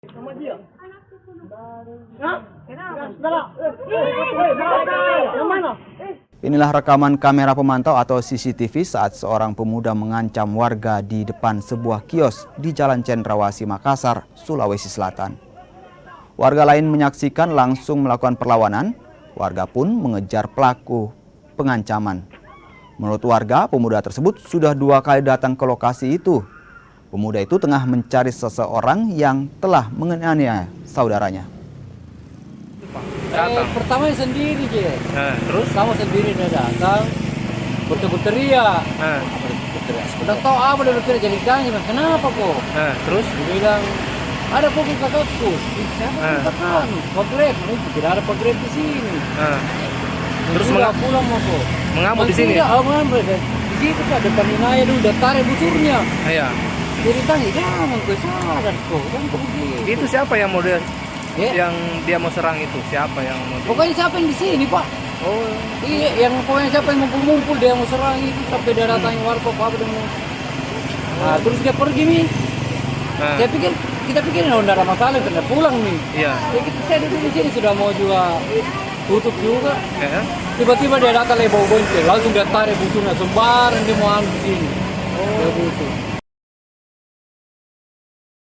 Sama dia. Inilah rekaman kamera pemantau atau CCTV saat seorang pemuda mengancam warga di depan sebuah kios di Jalan Cendrawasih, Makassar, Sulawesi Selatan. Warga lain menyaksikan langsung melakukan perlawanan. Warga pun mengejar pelaku pengancaman. Menurut warga, pemuda tersebut sudah 2 kali datang ke lokasi itu. Pemuda itu tengah mencari seseorang yang telah menganiaya saudaranya. Pertama sendiri je. Terus? Sama sendiri dia datang, berteriak. Sudah tahu apa dia berteriak, jadi tanya, kenapa kok? Terus? Dia bilang, ada pokok kakakku. Siapa kan? Pagreb, tidak ada pagreb di sini. Terus pulang mau kok. mengamuk di sini? Tidak, mengamuk. Di situ Pak, depan Inaya dulu, udah tarik busurnya. Iya. Jadi tanya, jangan gue sadar kok, jangan kok begitu. Itu siapa yang mau Ya. yang dia mau serang itu? Siapa yang mau? Pokoknya siapa yang di sini Pak? Oh, Iya, yang pokoknya siapa yang ngumpul-ngumpul dia mau serang itu sampai dia datangin warkop apa dia mau. Nah, terus dia pergi nih. Kita pikir oh, enggak ada masalah, kena pulang nih. iya. Ya saya duduk di sini sudah mau juga tutup juga. Tiba-tiba dia datang bau bonceng, langsung dia tarik busurnya sembarang dia mau ambil di sini. Dia busur.